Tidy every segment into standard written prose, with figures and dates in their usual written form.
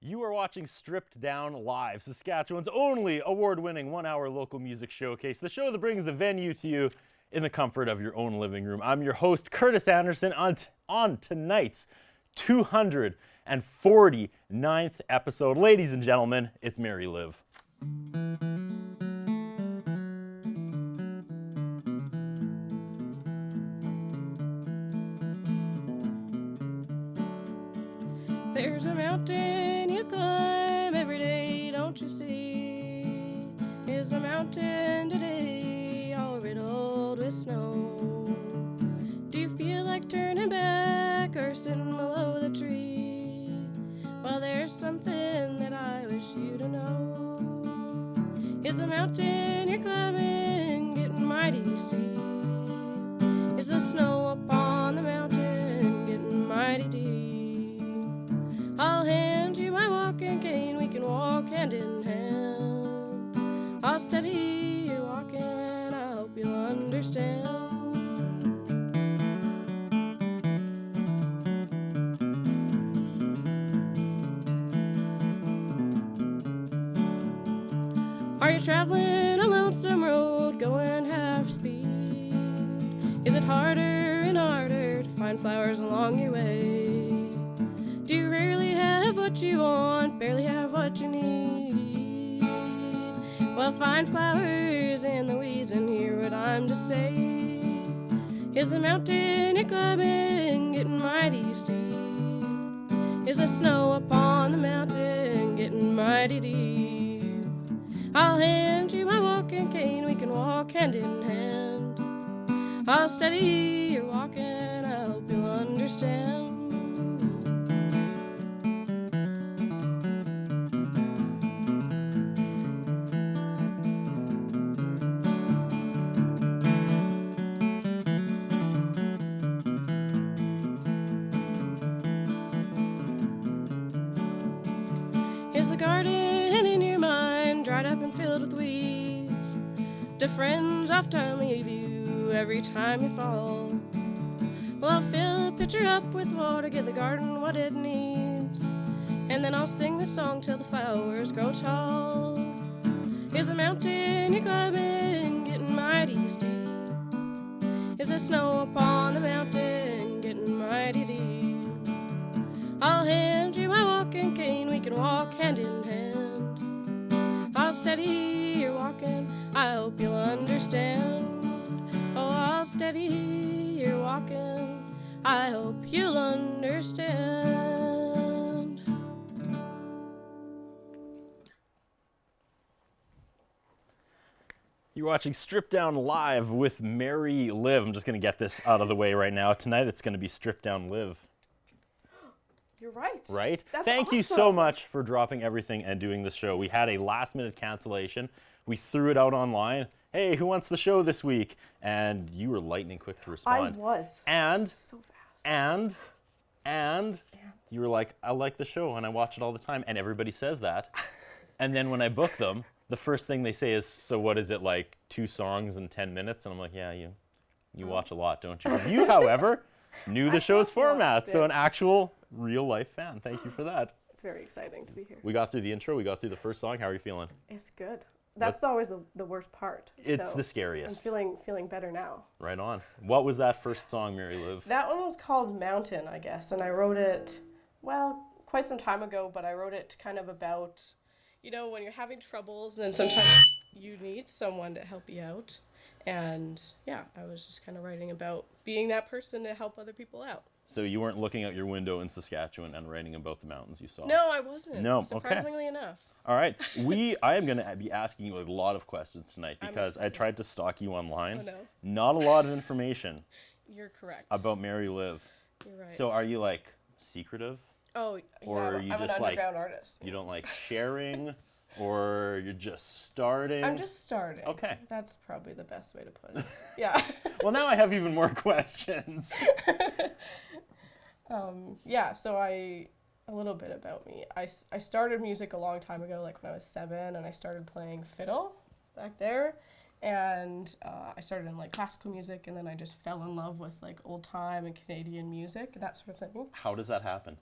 You are watching Stripped Down Live, Saskatchewan's only award-winning one-hour local music showcase, the show that brings the venue to you in the comfort of your own living room. I'm your host, Curtis Anderson, on tonight's 249th episode. Ladies and gentlemen, it's Mary Liv. There's a mountain you climb every day, don't you see? Is a mountain today all riddled with snow? Do you feel like turning back or sitting below the tree? Well, there's something that I wish you to know. Is the mountain you're climbing getting mighty steep? Is the snow upon the mountain getting mighty deep? I'll hand you my walking cane, we can walk hand in hand. I'll steady your walking, I hope you'll understand. Are you traveling a lonesome road, going half speed? Is it harder and harder to find flowers along your way? Do you rarely have what you want, barely have what you need? Well, find flowers in the weeds and hear what I'm to say. Is the mountain you're climbing getting mighty steep? Is the snow upon the mountain getting mighty deep? I'll hand you my walking cane, we can walk hand in hand. I'll steady your walking, I hope you'll understand. Is the garden in your mind dried up and filled with weeds? Do friends often leave you every time you fall? Well, I'll fill a pitcher up with water, give the garden what it needs, and then I'll sing the song till the flowers grow tall. Is the mountain you're climbing getting mighty steep? Is the snow upon the mountain getting mighty deep? I'll hand you my walking cane, we can walk hand in hand. I'll steady your walking, I hope you'll understand. Oh, I'll steady your walking, I hope you'll understand. You're watching Stripped Down Live with Mary Liv. I'm just going to get this out of the way right now. Tonight it's going to be Stripped Down Live. You're right. Right? That's Thank you awesome. so much for dropping everything and doing this show. We had a last-minute cancellation. We threw it out online. Hey, who wants the show this week? And you were lightning quick to respond. I was. And So fast. and you were like, I like the show and I watch it all the time. And everybody says that. And then when I book them, the first thing they say is, so what is it, like 2 songs in 10 minutes? And I'm like, yeah, you watch a lot, don't you? You, however, knew the show's format. So an actual real life fan. Thank you for that. It's very exciting to be here. We got through the intro. We got through the first song. How are you feeling? It's good. That's always the worst part. It's so the scariest. I'm feeling better now. Right on. What was that first song, Mary Liv? That one was called Mountain, I guess, and I wrote it, well, quite some time ago, but I wrote it kind of about, you know, when you're having troubles, and then sometimes you need someone to help you out. And yeah, I was just kind of writing about being that person to help other people out. So you weren't looking out your window in Saskatchewan and writing about the mountains you saw? No, I wasn't. No, okay. Surprisingly enough. All right. I am going to be asking you a lot of questions tonight because I tried to stalk you online. Oh, no. Not a lot of information You're correct. about Mary Liv. You're right. So are you like secretive? Oh, yeah, Or are you I'm just an like, underground artist. you don't like sharing or you're just starting? I'm just starting. Okay. That's probably the best way to put it. Yeah. Well, now I have even more questions. Yeah, so a little bit about me. I started music a long time ago, like when I was 7, and I started playing fiddle back there. And I started in like classical music, and then I just fell in love with like old time and Canadian music and that sort of thing. How does that happen?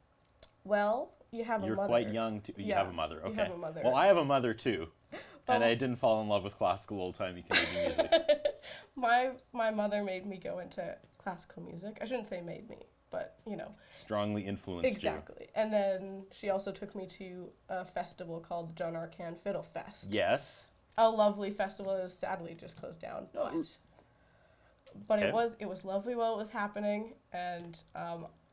Well, you have a You're mother. quite young. You Yeah, have a mother. Okay. you have a mother. Well, I have a mother too, and Well- I didn't fall in love with classical old-timey Canadian music. My mother made me go into classical music. I shouldn't say made me, but you know. Strongly influenced Exactly. And then she also took me to a festival called the John Arcan Fiddle Fest. you. Yes. A lovely festival that is sadly just closed down. But Okay. it was lovely while it was happening, and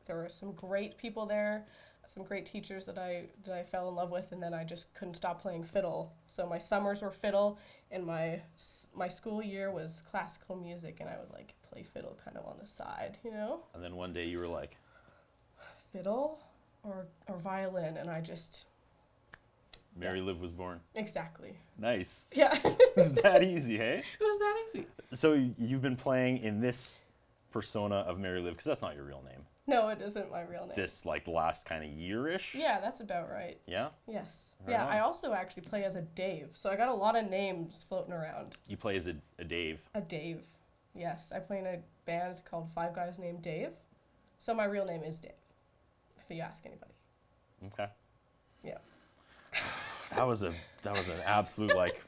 there were some great people there, some great teachers that I fell in love with, and then I just couldn't stop playing fiddle. So my summers were fiddle, and my school year was classical music, and I would like play fiddle kind of on the side, you know? And then one day you were like, Fiddle or violin, and I just Mary Liv was born. exactly. Nice. Yeah. It was that easy, hey? It was that easy. So you've been playing in this persona of Mary Liv, because that's not your real name. No, it isn't my real name. This like last kind of year-ish. Yeah, that's about right. Yeah. Yes. Right Yeah, on. I also actually play as a Dave, so I got a lot of names floating around. You play as a Dave. A Dave. Yes, I play in a band called Five Guys Named Dave. So my real name is Dave, if you ask anybody. Okay. Yeah. That was an absolute like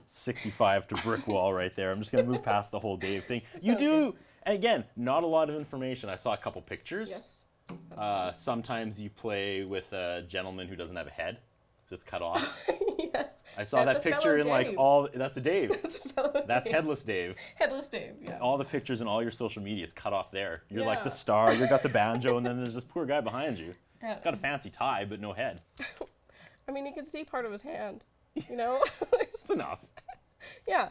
65 to brick wall right there. I'm just gonna move past the whole Dave thing. You Sounds do, and again, not a lot of information. I saw a couple pictures. Yes. Sometimes you play with a gentleman who doesn't have a head, because it's cut off. Yes. I saw That's that a picture fellow in like Dave. all. That's a Dave. That's a fellow That's Dave. headless Dave. Headless Dave, yeah. All the pictures in all your social media is cut off there. You're like the Yeah. star. You got the banjo, and then there's this poor guy behind you. Yeah. He's got a fancy tie, but no head. I mean, you can see part of his hand, you know? It's enough. Yeah,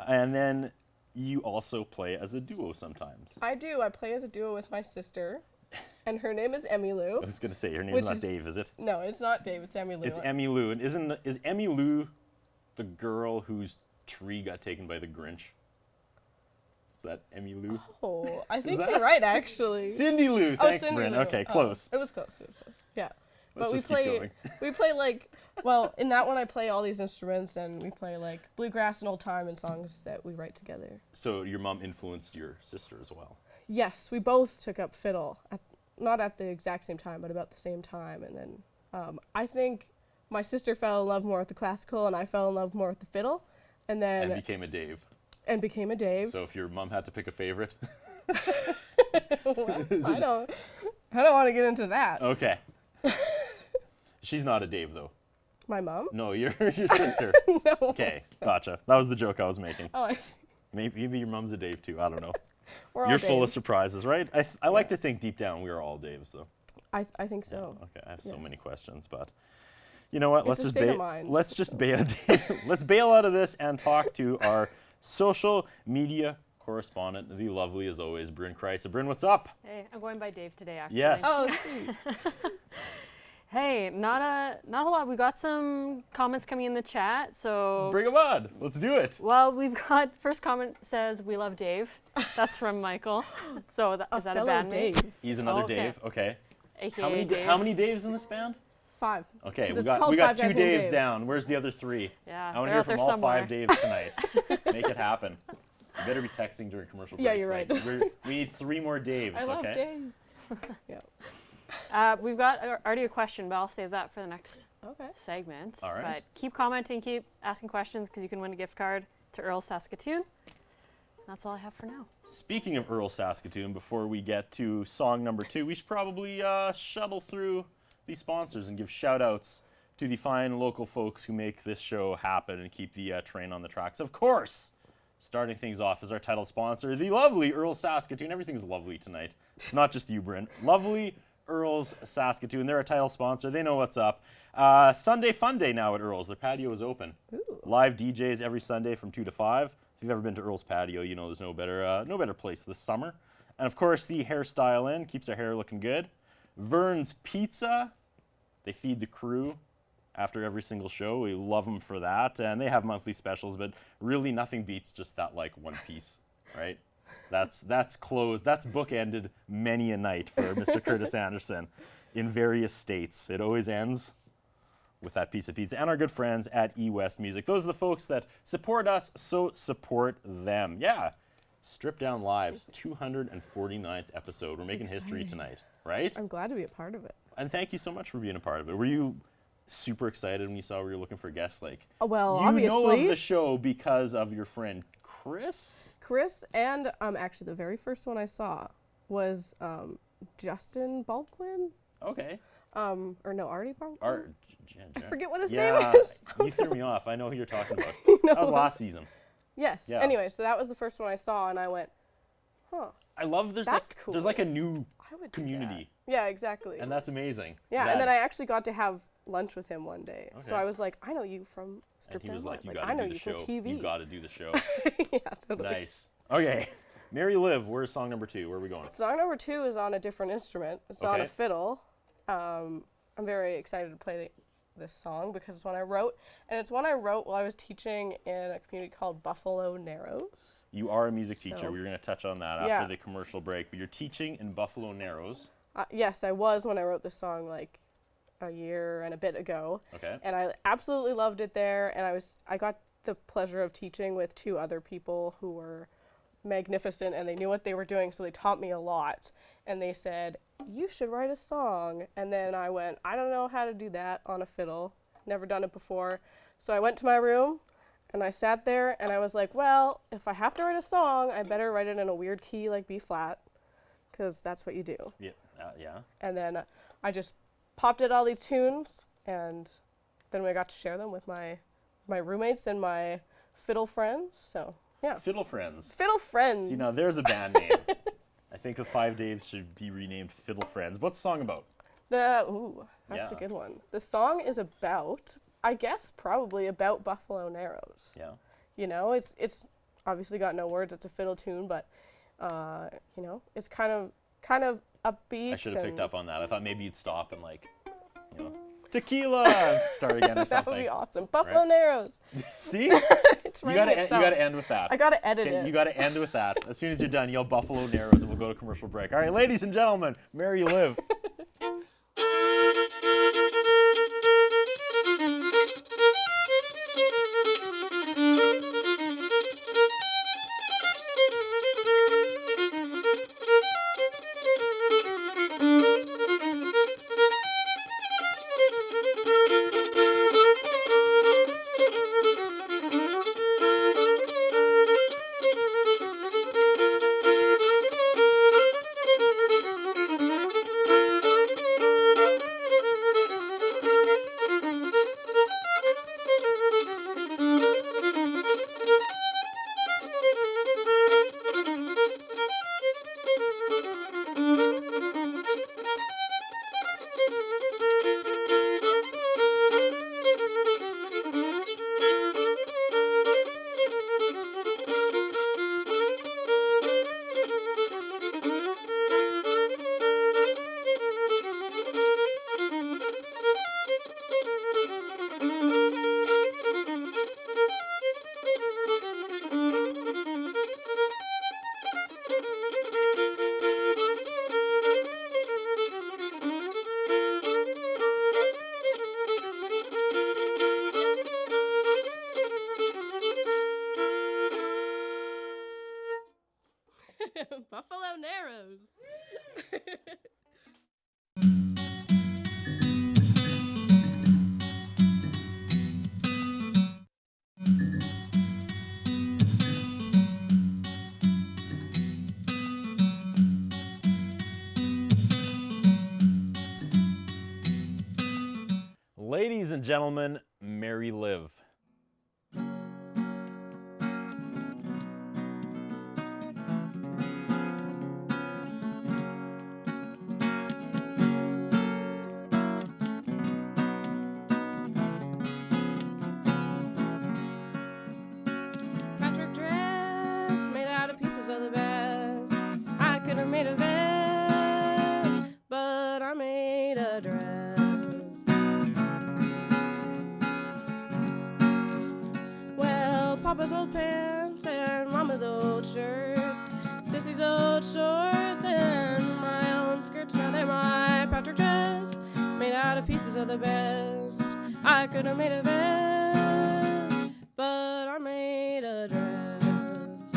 And then you also play as a duo sometimes. I do. I play as a duo with my sister, and her name is Emmy I Lou. was gonna say your name's Which not is- Dave, is it? No, it's not Dave, it's Emmy Lou. It's Emmy Lou. And is Emmy Lou the girl whose tree got taken by the Grinch? Is that Emmy Lou? Oh, I think that- you're right, actually. Cindy Lou. Oh, Thanks, Cindy Bryn. Lou. Okay, Oh, close. It was close. Yeah. Let's But just keep going. we play like, well, in that one I play all these instruments, and we play like bluegrass and old time and songs that we write together. So your mom influenced your sister as well. Yes, we both took up fiddle, not at the exact same time, but about the same time. And then I think my sister fell in love more with the classical, and I fell in love more with the fiddle, and then And became a Dave. became a Dave. So if your mom had to pick a favorite. I don't want to get into that. Okay. She's not a Dave though. My mom? No, your sister. No. Okay, gotcha. That was the joke I was making. Oh, I see. Maybe your mom's a Dave too. I don't know. We're all You're full of Daves. surprises, right? I like to think deep down we are all Daves though. I think so. Okay, I have so Yes. many questions, but you know what? It's a state of mind, Let's just bail. Let's bail out of this and talk to our social media correspondent, the lovely as always, Bryn Kreis. Bryn, what's up? Hey, I'm going by Dave today, actually. Yes. Oh, sweet. Hey, not a lot. We got some comments coming in the chat, so. Bring 'em on. Let's do it. Well, we've got first comment says we love Dave. That's from Michael. So is that a fellow band Dave. He's another Okay. Dave. Okay. AKA Dave. How many Daves in this band? 5. Okay, It's we got called 5 2 Guys Named Daves Dave. down. Where's the other 3? Yeah, I want to they're hear out there from all somewhere. 5 Daves tonight. Make it happen. You better be texting during commercial breaks. Yeah, you're like, right. we need 3 more Daves. I love okay. Dave. Yeah. We've got already a question, but I'll save that for the next Okay. segment. All right. But keep commenting, keep asking questions, because you can win a gift card to Earl Saskatoon. That's all I have for now. Speaking of Earl Saskatoon, before we get to song number 2, we should probably shuttle through the sponsors and give shout-outs to the fine local folks who make this show happen and keep the train on the tracks. Of course, starting things off as our title sponsor, the lovely Earl Saskatoon. Everything's lovely tonight. It's not just you, Bryn. Lovely Earl's Saskatoon. They're a title sponsor. They know what's up. Sunday Fun Day now at Earl's. Their patio is open. Ooh. Live DJs every Sunday from 2 to 5. If you've ever been to Earl's patio, you know there's no better place this summer. And of course, the hairstyle in keeps our hair looking good. Vern's Pizza. They feed the crew after every single show. We love them for that. And they have monthly specials, but really nothing beats just that like one piece, right? That's closed. That's bookended many a night for Mr. Curtis Anderson in various states. It always ends with that piece of pizza. And our good friends at eWest Music. Those are the folks that support us, so support them. Yeah. Strip Down Live's 249th episode. We're making history exciting. tonight, right? I'm glad to be a part of it. And thank you so much for being a part of it. Were you super excited when you saw we were looking for guests? Like, Well, you obviously. know of the show because of your friend Chris? Chris and actually the very first one I saw was Justin Balquin. Okay. Or no, Artie Balquin. I forget what his name is. You threw me off. I know who you're talking about. No. That was last season. Yes. Yeah. Anyway, so that was the first one I saw, and I went, huh. I love That's cool. there's like a new I would do community, that. Yeah, exactly. and that's amazing. Yeah, and then I actually got to have lunch with him one day. So Okay. I was like, I know you from And Strip he Down was like, "You Live. got I to know do the you show. from TV. You got to do the show." Yeah, totally. Nice. Okay. Mary Live. Where's song number 2? Where are we going? Song number 2 is on a different instrument. It's on a Okay. fiddle. I'm very excited to play this song because it's one I wrote, and it's one I wrote while I was teaching in a community called Buffalo Narrows. You are a music teacher. So- We were going to touch on that Yeah. after the commercial break, but you're teaching in Buffalo Narrows. Yes, I was when I wrote this song like a year and a bit ago, Okay. and I absolutely loved it there. And I got the pleasure of teaching with 2 other people who were magnificent, and they knew what they were doing, so they taught me a lot. And they said, you should write a song. And then I went, I don't know how to do that on a fiddle. Never done it before. So I went to my room and I sat there and I was like, well, if I have to write a song, I better write it in a weird key like B flat, because that's what you do. Yeah. Yeah. And then I just popped at all these tunes, and then we got to share them with my roommates and my fiddle friends. So yeah, Fiddle Friends. fiddle friends. See, now there's a band name. I think the 5 Days should be renamed Fiddle Friends. What's the song about? That's Yeah. a good one. The song is about, I guess, probably about Buffalo Narrows. Yeah. You know, it's obviously got no words. It's a fiddle tune, but you know, it's kind of upbeat. I should have picked and up on that. I thought maybe you'd stop and like, you know, tequila, start again or that something. would be awesome. Buffalo Narrows. See? It's You writing gotta itself. end with that. I gotta edit Okay, it. you gotta end with that. As soon as you're done, yell Buffalo Narrows and we'll go to commercial break. All right, ladies and gentlemen, Mary Live. Buffalo Narrows. Ladies and gentlemen, Mary Live. Patrick dress made out of pieces of the best. I could have made a vest, but I made a dress. Well, Papa's old pants and Mama's old shirts, Sissy's old shorts and my own skirts. Now they're my Patrick dress made out of pieces of the best. I could have made a vest, but I made a dress.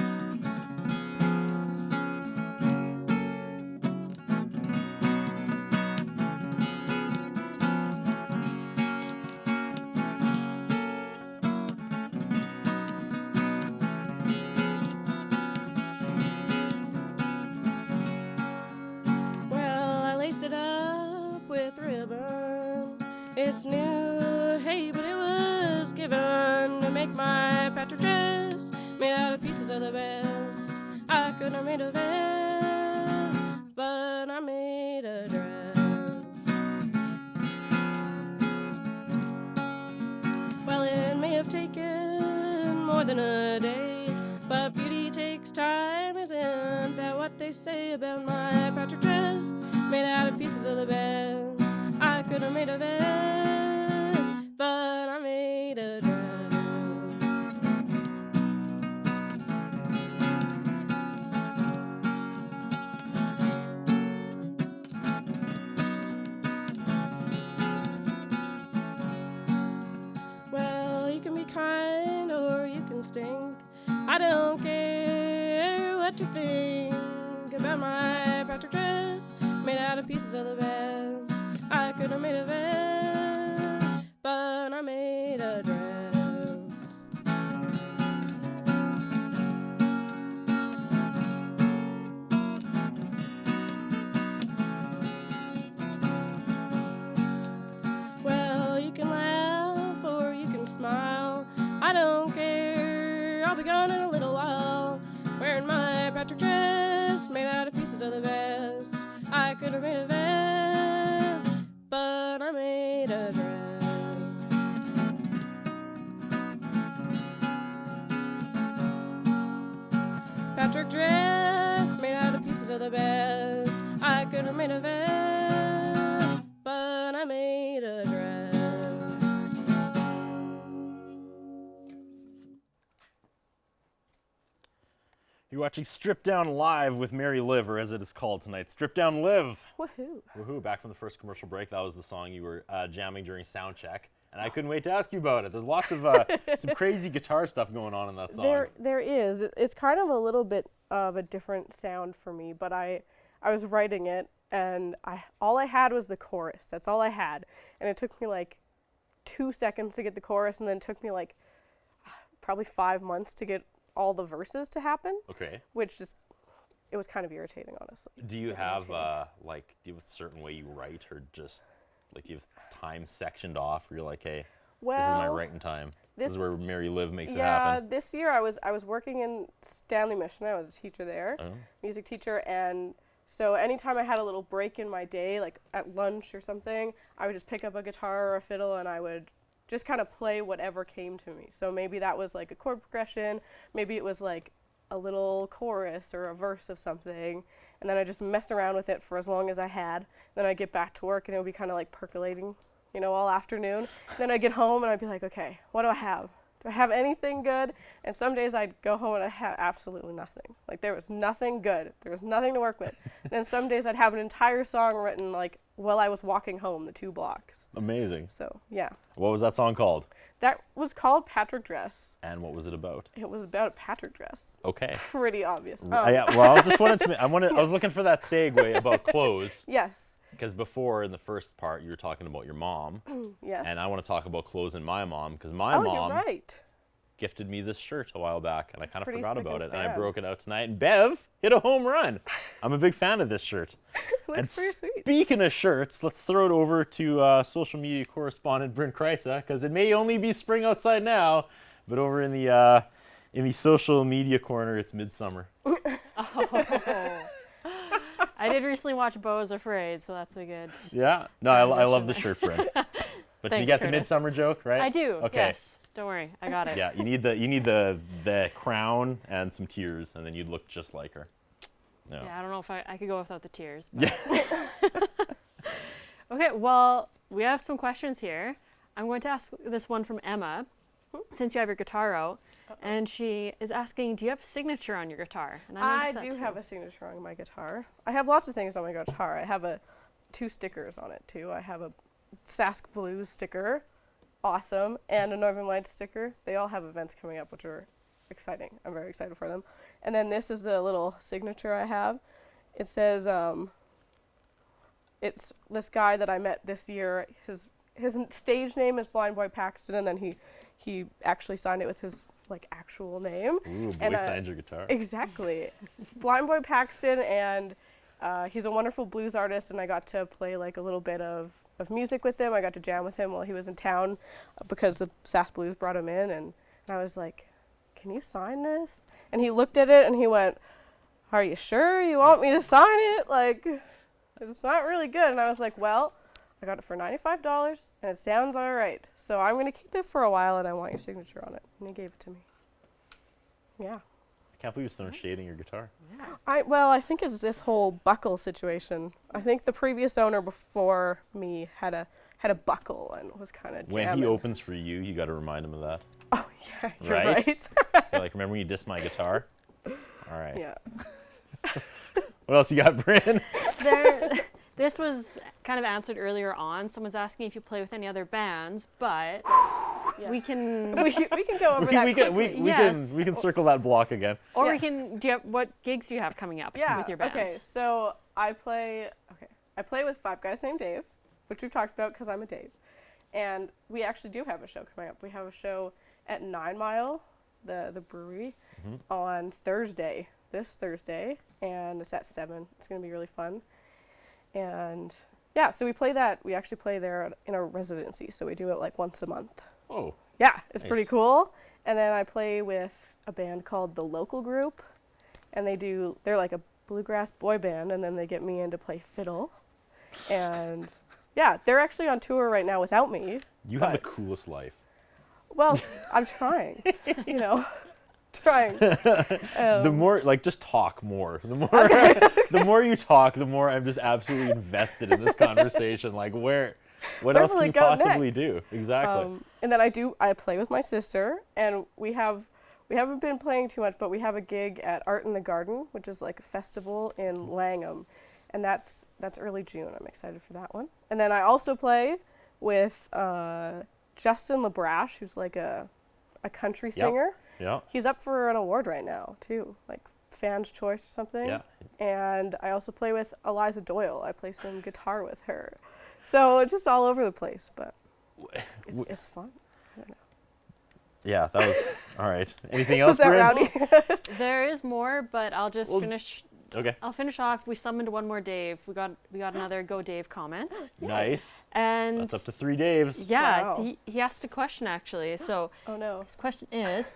ribbon. It's new, hey, but it was given to make my Patrick dress, made out of pieces of the best I could have made of it, but I made a dress. Well, it may have taken more than a day, but beauty takes time, isn't that what they say about my Patrick dress, made out of pieces of the best I could have made a vest, but I made a dress. Well, you can be kind or you can stink. I don't care what you think about my Patrick dress, made out of pieces of the best I could have made a vest, but I made a dress. Well, you can laugh or you can smile. I don't care, I'll be gone in a little while, wearing my Patrick dress, made out of pieces of the best I could have made a vest, but I made a dress. Patrick dress, made out of pieces of the best I could have made a vest, but I made a dress. You're watching Strip Down Live with Mary Liv, or as it is called tonight, Strip Down Live. Woohoo. Woohoo, back from the first commercial break. That was the song you were jamming during sound check. And I couldn't wait to ask you about it. There's lots of some crazy guitar stuff going on in that song. There is. It's kind of a little bit of a different sound for me, but I was writing it, and all I had was the chorus. That's all I had. And it took me like 2 seconds to get the chorus, and then it took me like probably 5 months to get all the verses to happen. Okay. Which just, it was kind of irritating, honestly. Do you have do you have a certain way you write, or just like do you have time sectioned off where you're like, hey, this is my writing time. This is where Mary Liv makes it happen. Yeah, this year I was working in Stanley Mission. I was a teacher there, Oh. music teacher, and so anytime I had a little break in my day, like at lunch or something, I would just pick up a guitar or a fiddle and I would just kind of play whatever came to me. So maybe that was like a chord progression, maybe it was like a little chorus or a verse of something, and then I just mess around with it for as long as I had. Then I'd get back to work and it would be kind of like percolating, you know, all afternoon. Then I'd get home and I'd be like, okay, what do I have? Do I have anything good? And some days I'd go home and I had absolutely nothing. Like there was nothing good. There was nothing to work with. Then some days I'd have an entire song written like while I was walking home the 2 blocks. Amazing. So yeah. What was that song called? That was called Patrick Dress. And what was it about? It was about a Patrick dress. Okay. Pretty obvious. Yeah, well, I just wanted to. I was looking for that segue about clothes. Yes. Because before in the first part you were talking about your mom. Yes. And I want to talk about clothes and my mom, because my you're mom right. gifted me this shirt a while back, and I kind of Pretty forgot spick about and it, and I span. broke it out tonight, and Bev hit a home run. I'm a big fan of this shirt. Looks And pretty sweet. Speaking of shirts, let's throw it over to social media correspondent Bryn Kreisa, because it may only be spring outside now, but over in the social media corner, it's midsummer. I did recently watch Beau is Afraid, so that's a good. Yeah, no, I love the shirt, Bryn. But you Thanks, got the Curtis. midsummer joke, right? I do. Okay. Yes. Don't worry, I got it. Yeah, you need the crown and some tears, and then you'd look just like her. No. Yeah, I don't know if I could go without the tears. But. Yeah. Okay, well, we have some questions here. I'm going to ask this one from Emma, since you have your guitar out, and she is asking, do you have a signature on your guitar? And I do have a signature on my guitar. I have lots of things on my guitar. I have 2 stickers on it too. I have a Sask Blues sticker, awesome, and a Northern Lights sticker. They all have events coming up, which are exciting. I'm very excited for them. And then this is the little signature I have. It says, it's this guy that I met this year. His stage name is Blind Boy Paxton, and then he actually signed it with his like actual name. Ooh, boy And, signed your guitar. Exactly. Blind Boy Paxton, and he's a wonderful blues artist, and I got to play like a little bit of music with him. I got to jam with him while he was in town because the Sass Blues brought him in, and I was like, can you sign this? And he looked at it and he went, are you sure you want me to sign it? Like, it's not really good. And I was like, well, I got it for $95 and it sounds all right. So I'm going to keep it for a while and I want your signature on it. And he gave it to me. Yeah. I can't believe you're throwing shade in your guitar. I think it's this whole buckle situation. I think the previous owner before me had a buckle and was kind of jamming. When he opens for you, you got to remind him of that. Oh, yeah, you're Right? right. You're like, remember when you dissed my guitar? All right. Yeah. What else you got, Bryn? This was kind of answered earlier on. Someone's asking if you play with any other bands, but Yes. we can, we can go over that quickly. Yes. we can circle that block again. or we Yes. can. Do you have, what gigs do you have coming up Yeah. with your bands? Okay. So I play with 5 guys named Dave, which we've talked about because I'm a Dave, and we actually do have a show coming up. We have a show at 9 Mile, the brewery, on Thursday, this Thursday, and it's at 7. It's gonna be really fun, and yeah. So we play that. We actually play there in a residency. So we do it like once a month. Oh, Yeah, it's pretty Nice. cool. And then I play with a band called The Local Group, and they're like a bluegrass boy band, and then they get me in to play fiddle. And yeah, they're actually on tour right now without me. you have the But- coolest life. Well, I'm trying, trying. The more, like, just talk more. The more, the more you talk, the more I'm just absolutely invested in this conversation. Like, what Where else will can it you go possibly next? do? Exactly. And then I play with my sister, and we haven't been playing too much, but we have a gig at Art in the Garden, which is like a festival in Langham, and that's early June. I'm excited for that one. And then I also play with Justin LeBrash, who's like a country Yep. singer. Yeah. He's up for an award right now too, like Fan's Choice or something. Yeah. And I also play with Eliza Doyle. I play some guitar with her. So it's just all over the place, but it's fun. I don't know. Yeah, that was all right. Anything Was else, that Bryn? rowdy? There is more, but I'll just Well, finish. Okay. I'll finish off. We summoned one more Dave. We got another Go Dave comment, Nice. and That's up to 3 Daves. yeah, Wow. he asked a question actually. So Oh no. his question is,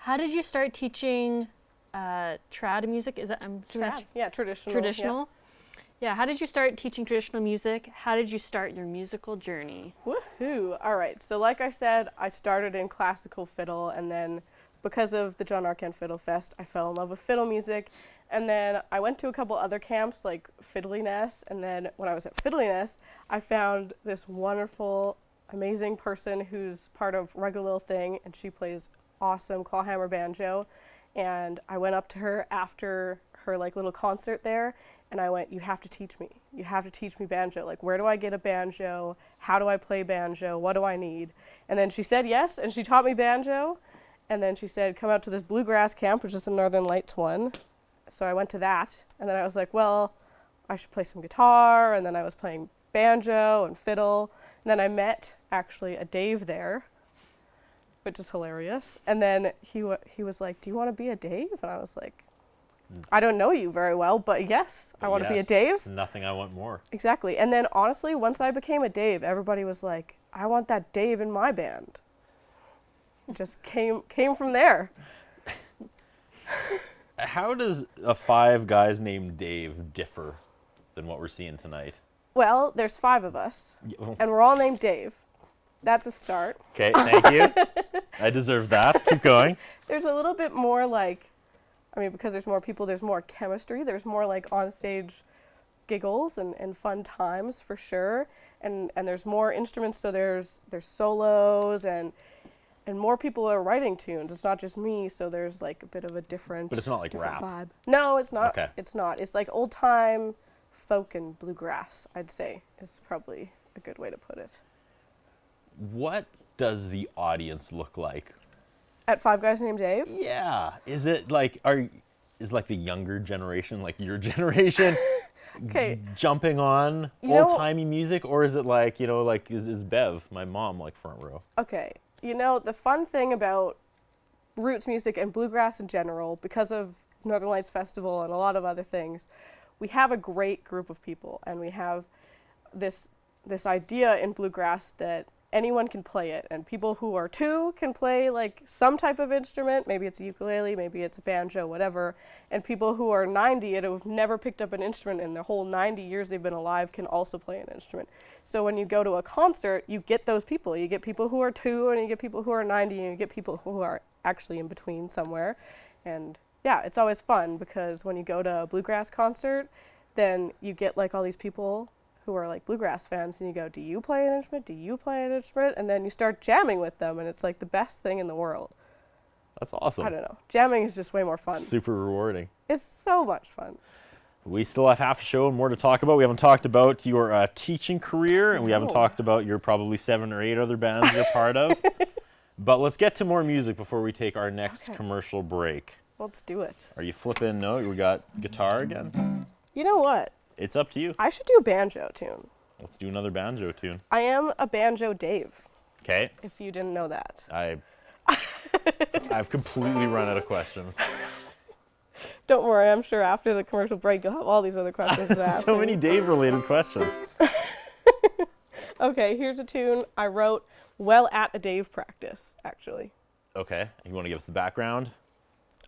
how did you start teaching trad music? Is that I'm assuming that's Yeah, traditional. traditional? Yeah. How did you start teaching traditional music? How did you start your musical journey? Yeah. Woohoo! All right. So like I said, I started in classical fiddle, and then because of the John Arcand Fiddle Fest, I fell in love with fiddle music. And then I went to a couple other camps like Fiddliness, and then when I was at Fiddliness, I found this wonderful, amazing person who's part of Rugged Little Thing, and she plays awesome clawhammer banjo. And I went up to her after her like little concert there, and I went, you have to teach me. You have to teach me banjo. Like, where do I get a banjo? How do I play banjo? What do I need? And then she said yes, and she taught me banjo. And then she said, come out to this bluegrass camp, which is the Northern Lights one. So I went to that, and then I was like, well, I should play some guitar, and then I was playing banjo and fiddle. And then I met, actually, a Dave there, which is hilarious. And then he was like, do you want to be a Dave? And I was like, I don't know you very well, but yes, I want to be a Yes, Dave. Nothing I want more. Exactly. And then honestly, once I became a Dave, everybody was like, I want that Dave in my band. It just came from there. How does a 5 guys named Dave differ than what we're seeing tonight? Well, there's 5 of us, Oh, and we're all named Dave. That's a start. okay, thank you. I deserve that. Keep going. There's a little bit more like, because there's more people, there's more chemistry. There's more like on stage giggles and fun times for sure. And there's more instruments, so there's solos and more people are writing tunes. It's not just me, so there's like a bit of a different. But it's not like different rap. vibe. No, it's not. Okay. It's not. It's like old time folk and bluegrass, I'd say, is probably a good way to put it. What does the audience look like? At 5 Guys Named Dave? Yeah. Is it like is like the younger generation, like your generation, Okay. jumping on You know- old-timey music, or is it like, like is Bev, my mom, like front row? Okay. The fun thing about roots music and bluegrass in general, because of Northern Lights Festival and a lot of other things, we have a great group of people, and we have this idea in bluegrass that anyone can play it, and people who are 2 can play like some type of instrument, maybe it's a ukulele, maybe it's a banjo, whatever, and people who are 90 and who've never picked up an instrument in the whole 90 years they've been alive can also play an instrument. So when you go to a concert, you get those people. You get people who are 2, and you get people who are 90, and you get people who are actually in between somewhere. And yeah, it's always fun, because when you go to a bluegrass concert, then you get like all these people who are like bluegrass fans, and you go, do you play an instrument? Do you play an instrument? And then you start jamming with them, and it's like the best thing in the world. That's awesome. I don't know. Jamming is just way more fun. Super rewarding. It's so much fun. We still have half a show and more to talk about. We haven't talked about your teaching career, and we haven't talked about your probably 7 or 8 other bands you're part of. But let's get to more music before we take our next commercial break. Let's do it. Are you flipping? No, we got guitar again? You know what? It's up to you. I should do a banjo tune. Let's do another banjo tune. I am a banjo Dave, Okay. if you didn't know that. I've completely run out of questions. Don't worry, I'm sure after the commercial break you'll have all these other questions to ask So me. many Dave-related questions. Okay, here's a tune I wrote well at a Dave practice, actually. Okay. You want to give us the background?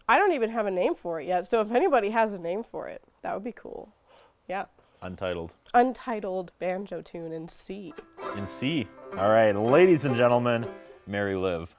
I don't even have a name for it yet, so if anybody has a name for it, that would be cool. Yeah. Untitled. Untitled banjo tune in C. In C. All right, ladies and gentlemen, Mary Liv.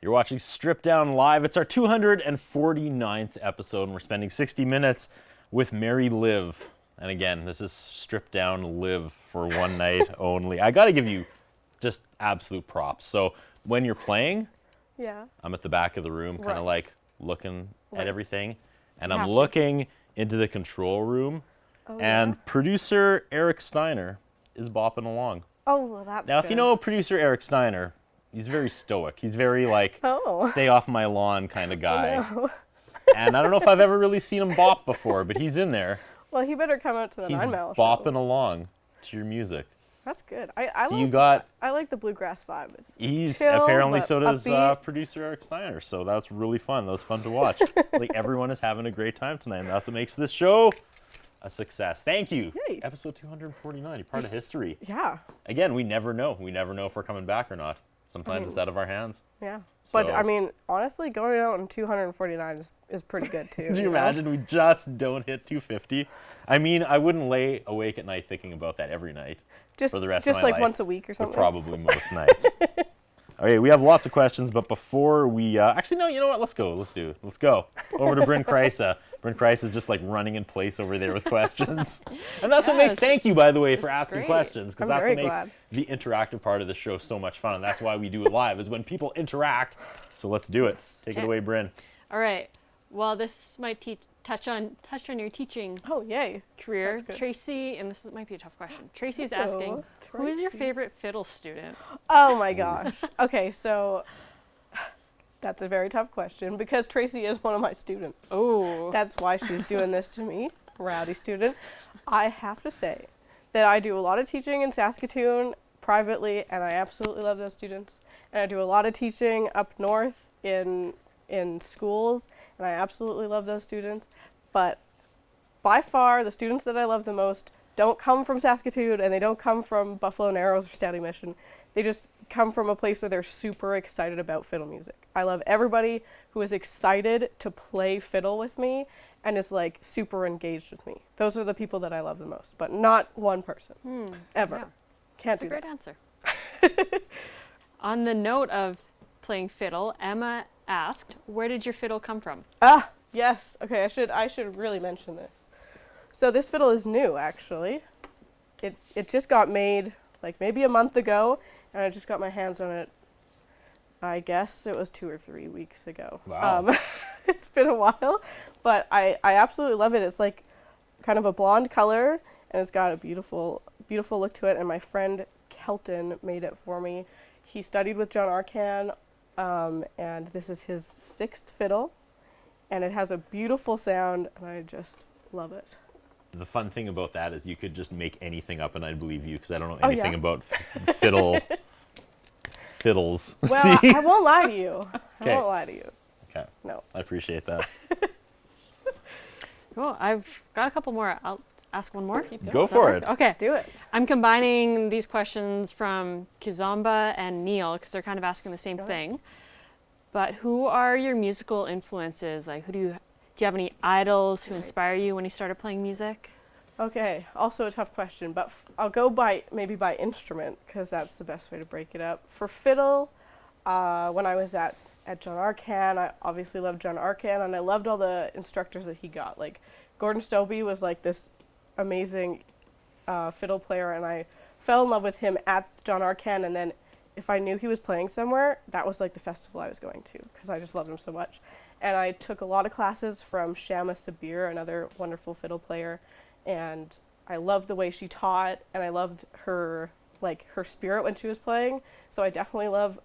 You're watching Stripped Down Live. It's our 249th episode, and we're spending 60 minutes with Mary Liv. And again, this is Stripped Down Live for one night only. I got to give you just absolute props. So when you're playing, Yeah. I'm at the back of the room, kind Right. of like looking Right. at everything, and You I'm have to. looking into the control room, Oh, and yeah? producer Eric Steiner is bopping along. Oh, well, that's Now, if you good. know producer Eric Steiner, he's very stoic. He's very like, Oh. stay off my lawn kind of guy. No. And I don't know if I've ever really seen him bop before, but he's in there. Well, he better come out to the He's Nine Mile bopping show. along to your music. That's good. I So like you got, I like the bluegrass vibe. It's he's chill, apparently but so does upbeat. producer Eric Steiner. So that's really fun. That was fun to watch. Like everyone is having a great time tonight, and that's what makes this show a success. Thank you. Yay. Episode 249. You're part of history. Yeah, Again, we never know. We never know if we're coming back or not. Sometimes it's out of our hands. yeah. But So- I mean, honestly, going out on 249 is pretty good too. Could you know? imagine we just don't hit 250? I mean, I wouldn't lay awake at night thinking about that every night. Just for the rest of just my like life, once a week or But something. probably most nights. Okay, we have lots of questions, but before we... actually, no, you know what? Let's go. Let's go. Over to Bryn Kreisa Brent Price is just like running in place over there with questions. And that's what makes Yes. thank you, by the way, for It's asking great. questions, because I'm that's very what makes glad. the interactive part of the show so much fun. And that's why we do it live, is when people interact. So let's do it. Take it Okay. away, Bryn. All right. Well, this might touch on your teaching Oh, yay. career. That's good. Tracy, and might be a tough question. Tracy's asking, who is your Tracy. favorite fiddle student? Oh my gosh. Okay, so that's a very tough question because Tracy is one of my students. Oh. That's why she's doing this to me, rowdy student. I have to say that I do a lot of teaching in Saskatoon privately, and I absolutely love those students. And I do a lot of teaching up north in schools, and I absolutely love those students. But by far, the students that I love the most don't come from Saskatoon, and they don't come from Buffalo Narrows or Stanley Mission. They just come from a place where they're super excited about fiddle music. I love everybody who is excited to play fiddle with me and is like super engaged with me. Those are the people that I love the most, but not one person, ever. Yeah. Can't That's a do great that. answer. On the note of playing fiddle, Emma asked, where did your fiddle come from? Ah, yes. Okay, I should really mention this. So this fiddle is new, actually. It just got made like maybe a month ago, and I just got my hands on it. I guess it was 2 or 3 weeks ago. Wow. It's been a while, but I absolutely love it. It's like kind of a blonde color, and it's got a beautiful look to it. And my friend Kelton made it for me. He studied with John Arcan, and this is his 6th fiddle, and it has a beautiful sound, and I just love it. The fun thing about that is you could just make anything up and I'd believe you, because I don't know Oh, anything yeah? about fiddles. Well, See? I won't lie to you. I 'Kay. won't lie to you. Okay, No. I appreciate that. Cool. I've got a couple more. I'll ask one more. Go for it. Okay. Do it. I'm combining these questions from Kizomba and Neil because they're kind of asking the same Go ahead. thing. But who are your musical influences? Like, do you have any idols who Right. inspire you when you started playing music? Okay, also a tough question, but I'll go maybe by instrument because that's the best way to break it up. For fiddle, when I was at John Arcan, I obviously loved John Arcan, and I loved all the instructors that he got. Like Gordon Stobie was like this amazing fiddle player, and I fell in love with him at John Arcan, and then if I knew he was playing somewhere, that was like the festival I was going to because I just loved him so much. And I took a lot of classes from Shama Sabir, another wonderful fiddle player, and I loved the way she taught, and I loved her spirit when she was playing. So I definitely love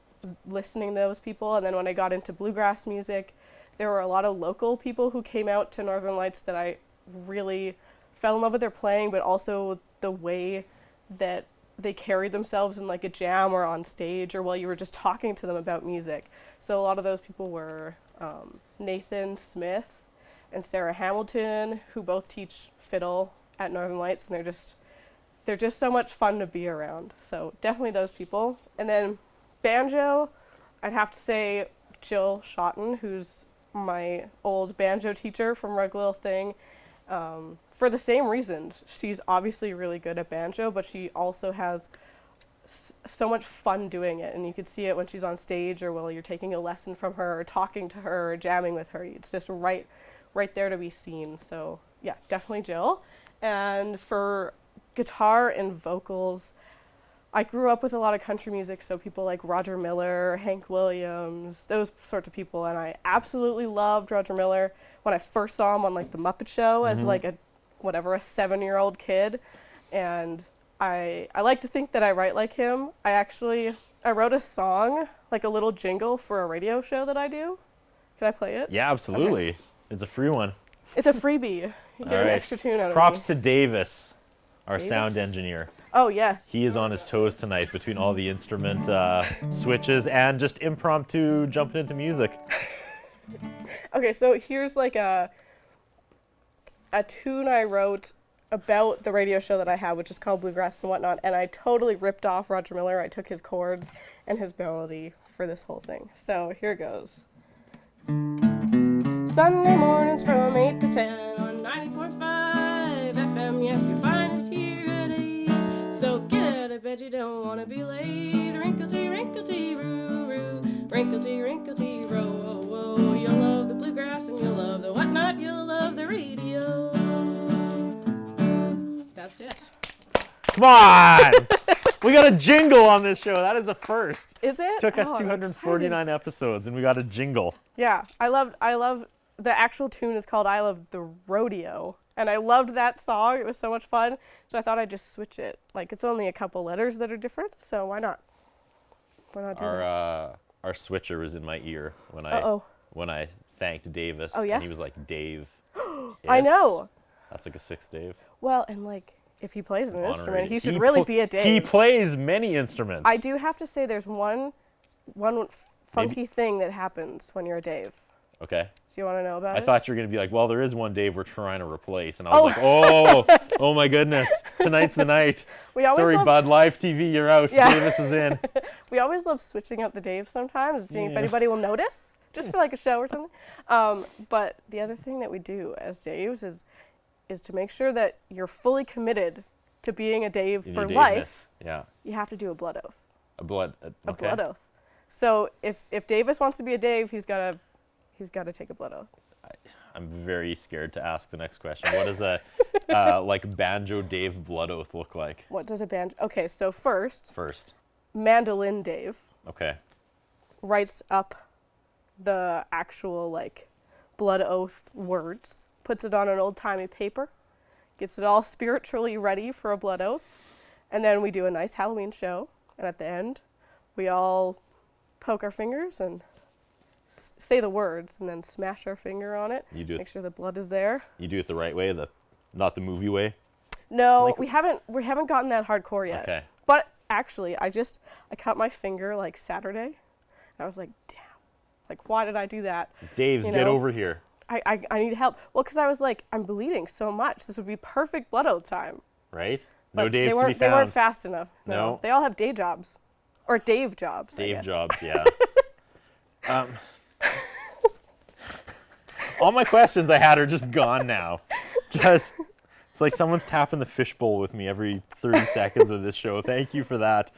listening to those people. And then when I got into bluegrass music, there were a lot of local people who came out to Northern Lights that I really fell in love with their playing, but also the way that they carried themselves in like a jam or on stage or while you were just talking to them about music. So a lot of those people were Nathan Smith and Sarah Hamilton, who both teach fiddle at Northern Lights, and they're just so much fun to be around. So definitely those people. And then banjo, I'd have to say Jill Schotten, who's my old banjo teacher from Rug Little Thing. For the same reasons, she's obviously really good at banjo, but she also has so much fun doing it, and you could see it when she's on stage or while you're taking a lesson from her or talking to her or jamming with her. It's just right there to be seen. So yeah, definitely Jill. And for guitar and vocals, I grew up with a lot of country music, so people like Roger Miller, Hank Williams, those sorts of people, and I absolutely loved Roger Miller when I first saw him on like the Muppet Show as like a 7-year-old kid, and I like to think that I write like him. I wrote a song, like a little jingle for a radio show that I do. Can I play it? Yeah, absolutely. It's a free one. It's a freebie. You get All an right. extra tune out Props of me. to Davis, our Davis? sound engineer. Oh, yes. He is on his toes tonight between all the instrument switches and just impromptu jumping into music. Okay, so here's like a tune I wrote about the radio show that I have, which is called Bluegrass and Whatnot, and I totally ripped off Roger Miller. I took his chords and his melody for this whole thing. So here goes. Sunday mornings from 8 to 10 on 90.5 FM. Yes, to find us here at 8. So get out of bed, you don't want to be late. Wrinkle-tee, wrinkle-tee, roo-roo. wrinkle-tee, row, whoa, whoa. You'll love the bluegrass and you'll love the whatnot. You'll love the radio. That's it. Come on! We got a jingle on this show. That is a first. Is it? Took us Oh, I'm 249 episodes, and we got a jingle. Yeah, I love the actual tune is called I Love the Rodeo. And I loved that song. It was so much fun. So I thought I'd just switch it. Like, it's only a couple letters that are different, so why not? Why not do that? Our switcher was in my ear when I thanked Davis. Oh, yes? And he was like, Dave. I know. That's like a sixth Dave. Well, and like, if he plays an instrument, Honorary. he should really be a Dave. He plays many instruments. I do have to say there's one funky thing that happens when you're a Dave. Okay. Do you want to know about I it? thought you were going to be like, well, there is one Dave we're trying to replace. And I was like, oh my goodness. Tonight's the night. Sorry, Bud, live TV, you're out. Yeah. Davis is in. We always love switching out the Daves sometimes and seeing if anybody will notice, just for like a show or something. But the other thing that we do as Daves is to make sure that you're fully committed to being a Dave In for your life. Daveness. Yeah. You have to do a blood oath. A blood oath. So if Davis wants to be a Dave, he's got to take a blood oath. I'm very scared to ask the next question. What does a like banjo Dave blood oath look like? What does a banjo? Okay, so first, First. mandolin Dave Okay. writes up the actual like blood oath words, puts it on an old-timey paper, gets it all spiritually ready for a blood oath, and then we do a nice Halloween show, and at the end, we all poke our fingers and say the words and then smash our finger on it. You do it. Make sure the blood is there. You do it the right way, not the movie way. No, Like- we haven't gotten that hardcore yet. Okay. But actually, I cut my finger like Saturday. And I was like, damn. Like, why did I do that? Dave's, You get know? over here. I need help. Well, because I was like, I'm bleeding so much. This would be perfect blood oath time. Right? But No Daves to be they weren't found. fast enough. No. They all have day jobs. Or Dave jobs. I Dave guess. jobs, yeah. All my questions I had are just gone now. It's like someone's tapping the fishbowl with me every 30 seconds of this show. Thank you for that.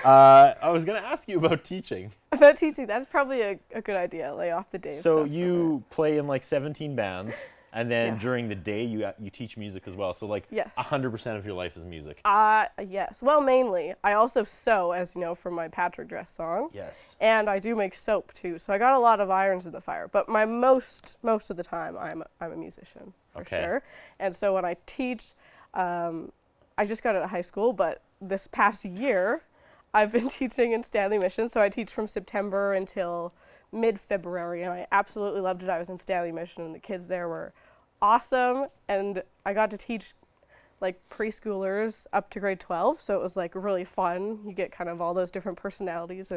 I was going to ask you about teaching. About teaching, that's probably a good idea. Lay off the Dave So stuff for you play in like 17 bands, and then Yeah. during the day you teach music as well. So like Yes. 100% of your life is music. Yes. Well, mainly. I also sew, as you know, from my Patrick Dress song. Yes. And I do make soap too, so I got a lot of irons in the fire. But my most of the time, I'm a musician for Okay. sure. And so when I teach, I just got out of high school, but this past year, I've been teaching in Stanley Mission. So I teach from September until mid-February, and I absolutely loved it. I was in Stanley Mission, and the kids there were awesome, and I got to teach like preschoolers up to grade 12, so it was like really fun. You get kind of all those different personalities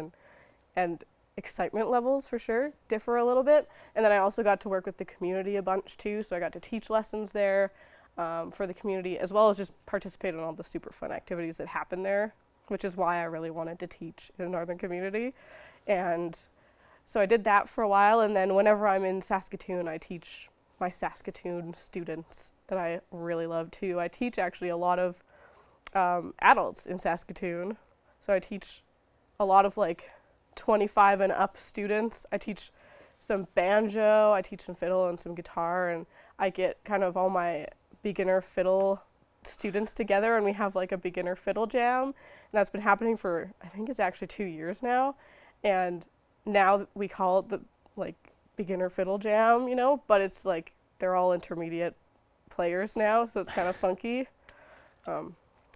and excitement levels for sure differ a little bit. And then I also got to work with the community a bunch too, so I got to teach lessons there for the community, as well as just participate in all the super fun activities that happen there, which is why I really wanted to teach in a northern community. And so I did that for a while, and then whenever I'm in Saskatoon, I teach my Saskatoon students that I really love too. I teach actually a lot of adults in Saskatoon. So I teach a lot of like 25 and up students. I teach some banjo, I teach some fiddle and some guitar, and I get kind of all my beginner fiddle students together, and we have like a beginner fiddle jam. And that's been happening for, I think it's actually 2 years now. And now we call it the like beginner fiddle jam, you know, but it's like they're all intermediate players now, so it's kind of funky.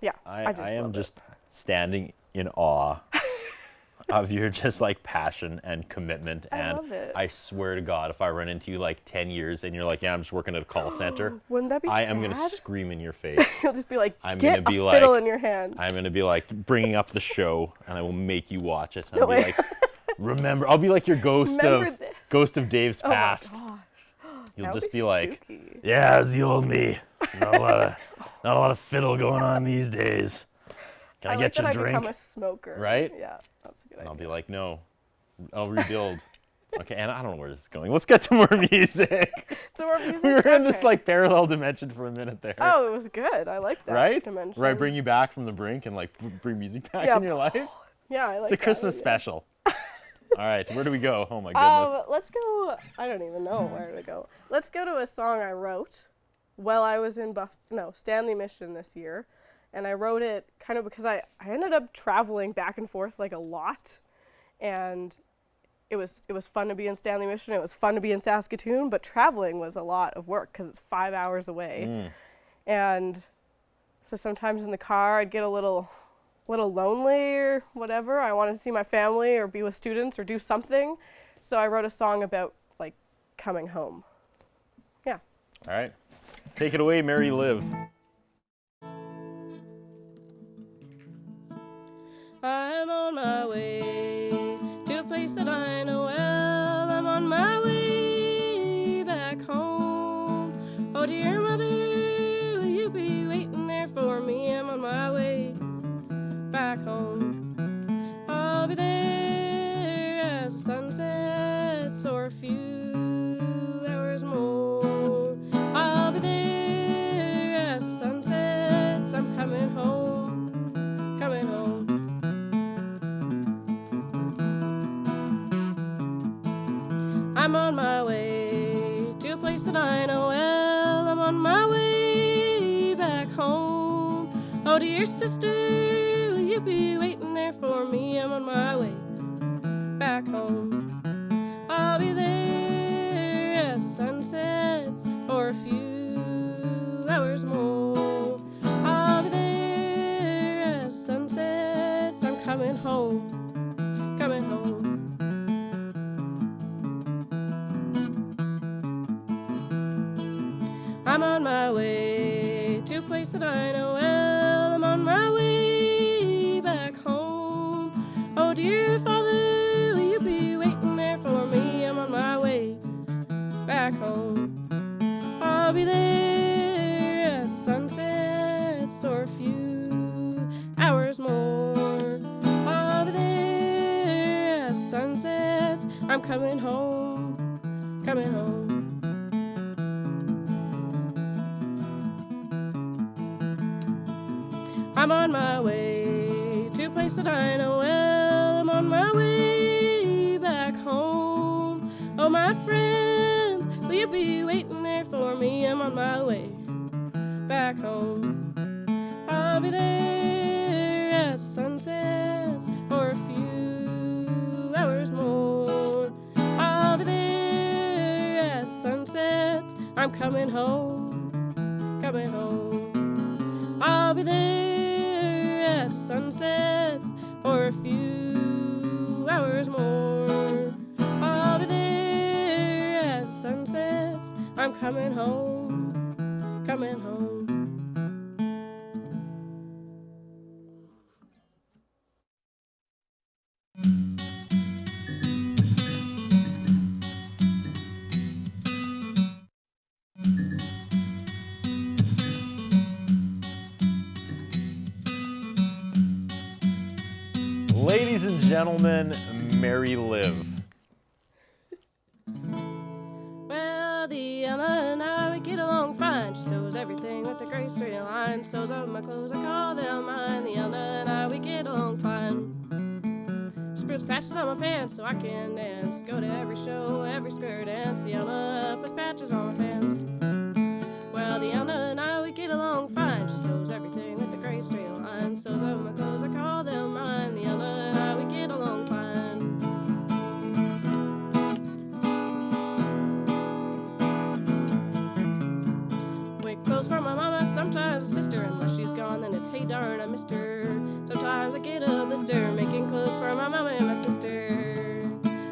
Yeah, I am love just standing in awe of your just like passion and commitment. I love it. I swear to God, if I run into you like 10 years and you're like, yeah, I'm just working at a call center, Wouldn't that be I sad? am going to scream in your face. You'll just be like, I'm get gonna be a fiddle like- in your hand. I'm going to be like bringing up the show, and I will make you watch it. And No I'll be way. like, remember, I'll be like your Remember this. ghost of Dave's Oh my past. gosh. You'll That would just be like, spooky. yeah, it's the old me. Not a lot of fiddle going on these days. Can I, like get you that a I drink? become a smoker. Right? Yeah, that's a good And I'll idea. be like, no, I'll rebuild. Okay, and I don't know where this is going. Let's get to more music. So more music? We were in this Okay. like parallel dimension for a minute there. Oh, it was good. I like that right? dimension. Where I bring you back from the brink and like bring music back Yeah. in your life. Yeah, I like It's a that. Christmas Yeah. special. All right, where do we go? Oh my goodness. Let's go. I don't even know where to go. Let's go to a song I wrote while I was in Stanley Mission this year, and I wrote it kind of because I ended up traveling back and forth like a lot, and it was fun to be in Stanley Mission. It was fun to be in Saskatoon, but traveling was a lot of work because it's 5 hours away, and so sometimes in the car I'd get a little lonely or whatever. I wanted to see my family or be with students or do something. So I wrote a song about like coming home. Yeah. All right. Take it away, Mary Liv. I'm on my way to a place that I know well. I'm on my way back home. Oh dear mother, will you be waiting there for me? I'm on my way back home. I'll be there as the sun sets or a few hours more. I'll be there as the sun sets. I'm coming home, coming home. I'm on my way to a place that I know well. I'm on my way back home. Oh dear sister, will you be waiting there for me? I'm on my way back home. I'll be there as the sun sets or a few hours more. I'll be there as the sun sets. I'm coming home, coming home. I'm on my way to a place that I know well. I'm on my way back home. Oh dear Father, will you be waiting there for me? I'm on my way back home. I'll be there as the sun sets or a few hours more. I'll be there as the sun sets. I'm coming home, coming home. I'm on my way to a place that I know well. I'm on my way back home. Oh, my friends, will you be waiting there for me? I'm on my way back home. I'll be there as the sun sets or a few hours more. I'll be there as the sun sets. I'm coming home, coming home. I'll be there as the sun sets or a few hours more. I'll be there as the sun sets. I'm coming home, coming home. Ladies and gentlemen, Mary Liv. Well, the Anna and I, we get along fine. She sews everything with a great straight line. Sews up my clothes, I call them mine. The Anna and I, we get along fine. She puts patches on my pants so I can dance. Go to every show, every skirt dance. The Anna puts patches on my pants. Well, the Anna and I, we get along fine. She sews everything with a great straight line. Sews up my clothes, I call them mine. The Anna and I, we get along fine. Clothes for my mama, sometimes a sister. Unless she's gone, then it's hey darn, I missed her. Sometimes I get a blister making clothes for my mama and my sister.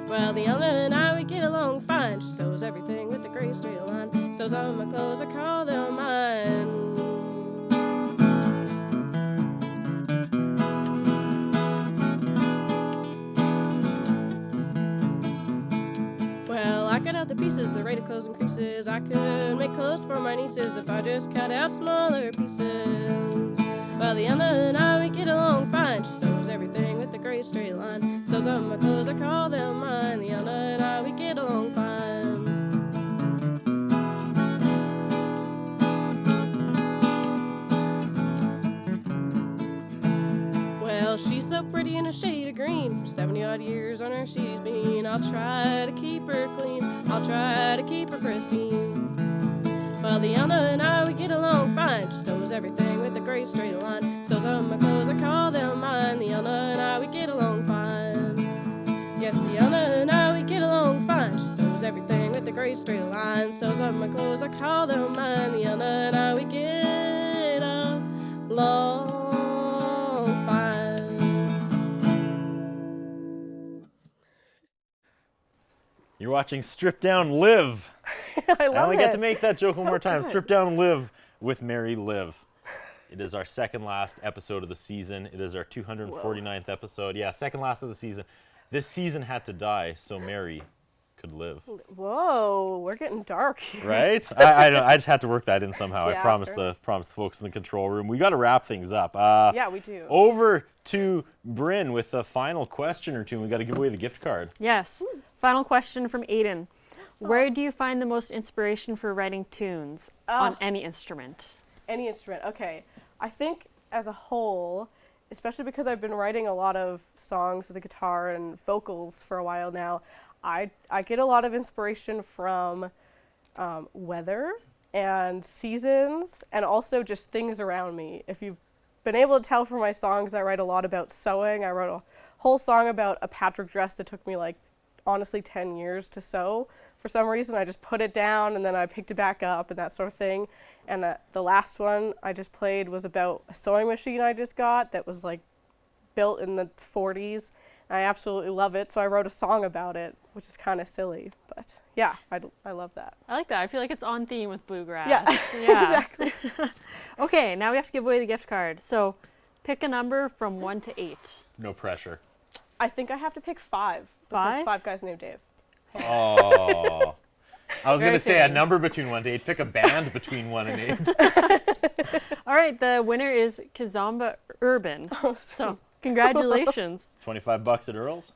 Well, the Anna and I, we get along fine. She sews everything with a gray straight line. Sews all my clothes, I call them mine. Well, I cut out the pieces, the rate of clothes increases. I could make clothes for my nieces if I just cut out smaller pieces. Well, the Anna and I, we get along fine. She sews everything with a great straight line. Sews all my clothes, I call them mine. The Anna and I, we get along fine. Well, she sews so pretty in a shade of green. For 70 odd years on her she's been. I'll try to keep her clean. I'll try to keep her pristine. Well, the Anna and I, we get along fine. She sews everything with a great straight line. Sews on my clothes, I call them mine. The Anna and I, we get along fine. Yes, the Anna and I, we get along fine. She sews everything with a great straight line. Sews on my clothes, I call them mine. The Anna and I, we get along fine. You're watching Strip Down Live. I love I only it. get to make that joke one So more time. good. Strip Down Live with Mary Liv. It is our second last episode of the season. It is our 249th episode. Yeah, second last of the season. This season had to die so Mary could live. Whoa, we're getting dark. Right? I know. I just had to work that in somehow. I Yeah, promised sure. the folks in the control room. We got to wrap things up. Yeah, we do. Over to Bryn with a final question or two. And we got to give away the gift card. Yes. Final question from Aiden. Where do you find the most inspiration for writing tunes on any instrument? Any instrument. Okay. I think as a whole, especially because I've been writing a lot of songs with the guitar and vocals for a while now, I get a lot of inspiration from weather and seasons and also just things around me. If you've been able to tell from my songs, I write a lot about sewing. I wrote a whole song about a Patrick dress that took me honestly 10 years to sew. For some reason, I just put it down and then I picked it back up and that sort of thing. And the last one I just played was about a sewing machine I just got that was built in the 40s. And I absolutely love it, so I wrote a song about it, which is kind of silly. But yeah, I love that. I like that. I feel like it's on theme with bluegrass. Yeah, Yeah. exactly. Okay, now we have to give away the gift card. So pick a number from 1 to 8. No pressure. I think I have to pick 5. Five? Because 5 Guys Named Dave. Oh. I was going Very to say a fitting. number between 1 to 8. Pick a band between 1 and 8. All right, the winner is Kazamba Urban. So congratulations. $25 at Earl's.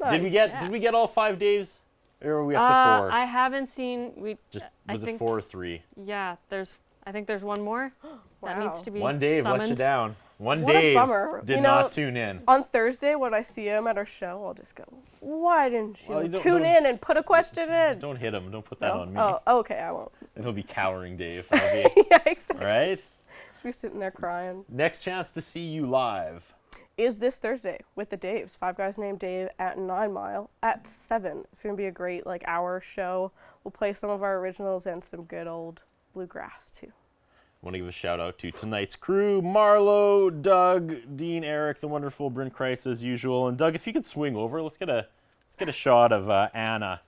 Nice. Did we get all 5 Daves? Or are we up to 4? I haven't seen. Just I was it think 4 or 3? Yeah, I think there's one more that needs Wow. to be One Dave summoned. let you down. One What a Dave bummer. did You know- not tune in. On Thursday, when I see him at our show, I'll just go, why didn't you Well, you don't- tune don't- in and put a question in? Don't hit him. Don't put that No? on me. Oh, okay, I won't. And he'll be cowering Dave. I'll be, Yeah, exactly. right? Be sitting there crying. Next chance to see you live. Is this Thursday with the Daves. 5 Guys Named Dave at 9 Mile at 7. It's going to be a great hour show. We'll play some of our originals and some good old bluegrass too. Want to give a shout out to tonight's crew: Marlo, Doug, Dean, Eric, the wonderful Bryn Kreis as usual. And Doug, if you could swing over, let's get a shot of Anna.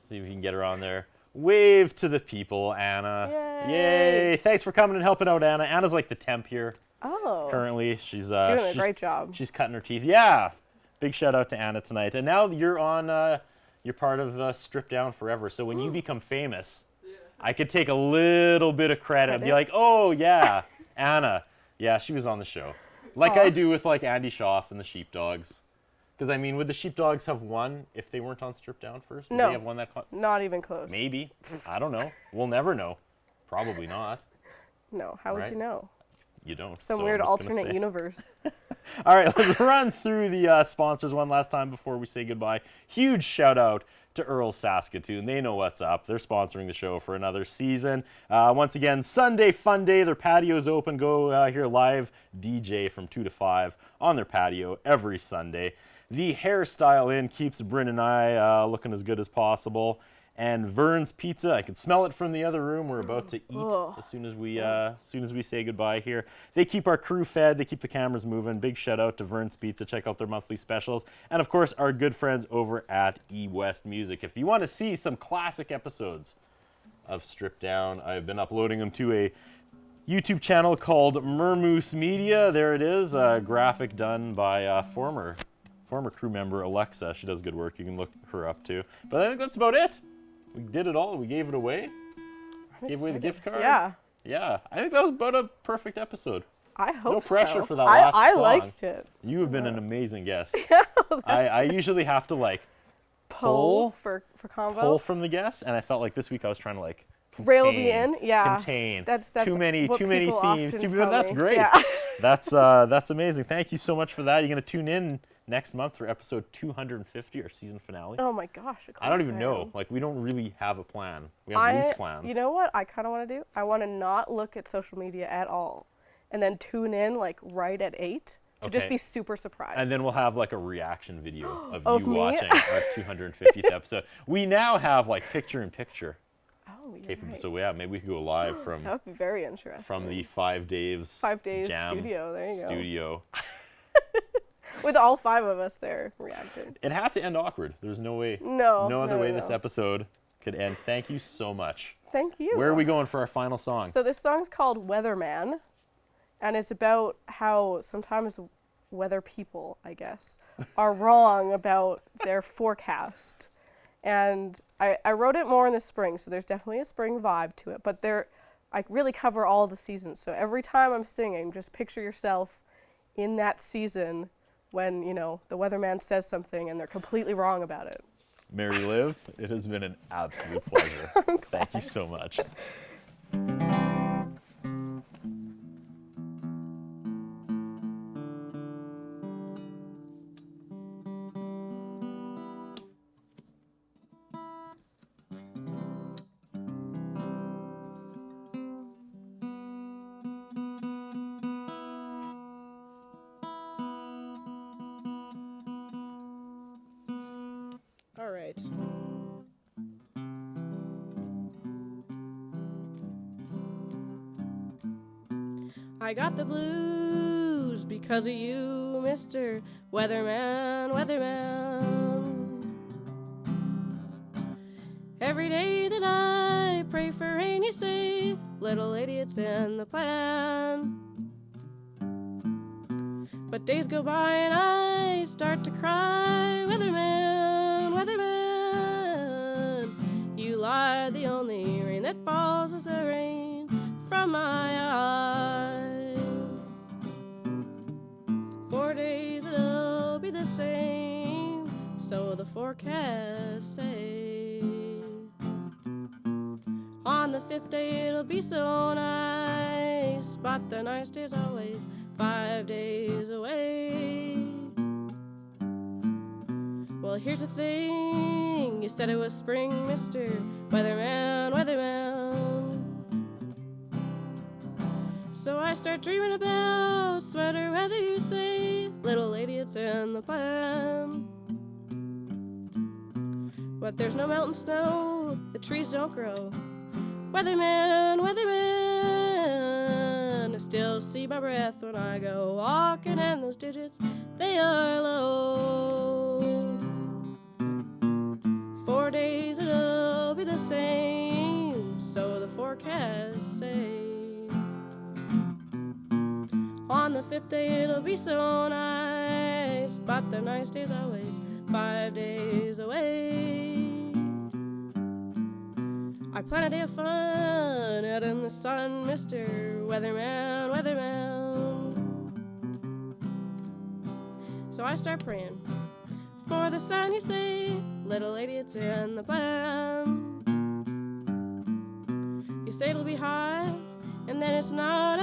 See if we can get her on there. Wave to the people, Anna. Yay. Yay! Thanks for coming and helping out, Anna. Anna's like the temp here Oh, currently. She's doing a she's- great job. She's cutting her teeth. Yeah. Big shout out to Anna tonight. And now you're on. You're part of Strip Down Forever. So when you become famous, I could take a little bit of credit and be like, oh yeah, Anna. Yeah, she was on the show. Like I do with Andy Schaaf and the Sheepdogs. Because I mean, would the Sheepdogs have won if they weren't on Strip Down first? Would No. they have won that? Not even close. Maybe. I don't know. We'll never know. Probably not. No, how would Right? you know? You don't. Some so I'm weird just gonna alternate say. universe. All right, let's run through the sponsors one last time before we say goodbye. Huge shout out to Earl Saskatoon. They know what's up. They're sponsoring the show for another season. Once again, Sunday Fun Day. Their patio's open. Go hear live DJ from 2 to 5 on their patio every Sunday. The Hairstyle Inn keeps Bryn and I looking as good as possible. And Vern's Pizza, I can smell it from the other room. We're about to eat as soon as we say goodbye here. They keep our crew fed. They keep the cameras moving. Big shout out to Vern's Pizza. Check out their monthly specials. And of course, our good friends over at eWest Music. If you want to see some classic episodes of Strip Down, I've been uploading them to a YouTube channel called Mermoose Media. There it is, a graphic done by former crew member Alexa. She does good work. You can look her up too. But I think that's about it. We did it all. We gave it away. Gave away the gift card. Yeah, Yeah. I think that was about a perfect episode. I hope No pressure so. for that last I song. liked it. You have been an amazing guest. I usually have to pull For combo. pull from the guests, and I felt like this week I was trying to Reel me in, yeah. Contain. That's too many what themes. people often tell That's me. great. Yeah. That's amazing. Thank you so much for that. You're gonna tune in next month for episode 250, our season finale. Oh my gosh. I don't even know. Like, we don't really have a plan. We have loose plans. You know what I kind of want to do? I want to not look at social media at all, and then tune in like right at 8 to just Okay. be super surprised. And then we'll have like a reaction video of Of you me? watching our 250th episode. We now have like picture-in-picture oh, you're capable. right. So yeah, maybe we could go live That would be very interesting. from the 5 Days 5 Days Jam studio. There you go. studio. With all 5 of us there reacting. It had to end awkward. There's no way. No. No other no, way no. this episode could end. Thank you so much. Thank you. Where are we going for our final song? So this song's called Weatherman, and it's about how sometimes weather people, I guess, are wrong about their forecast. And I wrote it more in the spring, so there's definitely a spring vibe to it, but I really cover all the seasons. So every time I'm singing, just picture yourself in that season when, you know, the weatherman says something and they're completely wrong about it. Mary Liv, it has been an absolute pleasure. Thank you so much. All right. I got the blues because of you, Mr. Weatherman, Weatherman. Every day that I pray for rain, you say, little idiot's in the plan. But days go by and I start to cry, Weatherman, Weatherman. You lie, the only rain that falls is the rain from my eye. 4 days it'll be the same, so the forecast say. On the 5th day it'll be so nice, but the nice day's always 5 days away. Well, here's the thing, you said it was spring, Mr. Weatherman, Weatherman. So I start dreaming about sweater weather, you say, little idiot's in the plan. But there's no mountain snow, the trees don't grow. Weatherman, Weatherman, I still see my breath when I go walking, and those digits, they are low. 4 days it'll be the same, so the forecast say. On the 5th day it'll be so nice, but the nice day's always 5 days away. I plan a day of fun out in the sun, Mr. Weatherman, Weatherman. So I start praying for the sun, you say, little idiot's in the plan. You say it'll be hot, and then it's not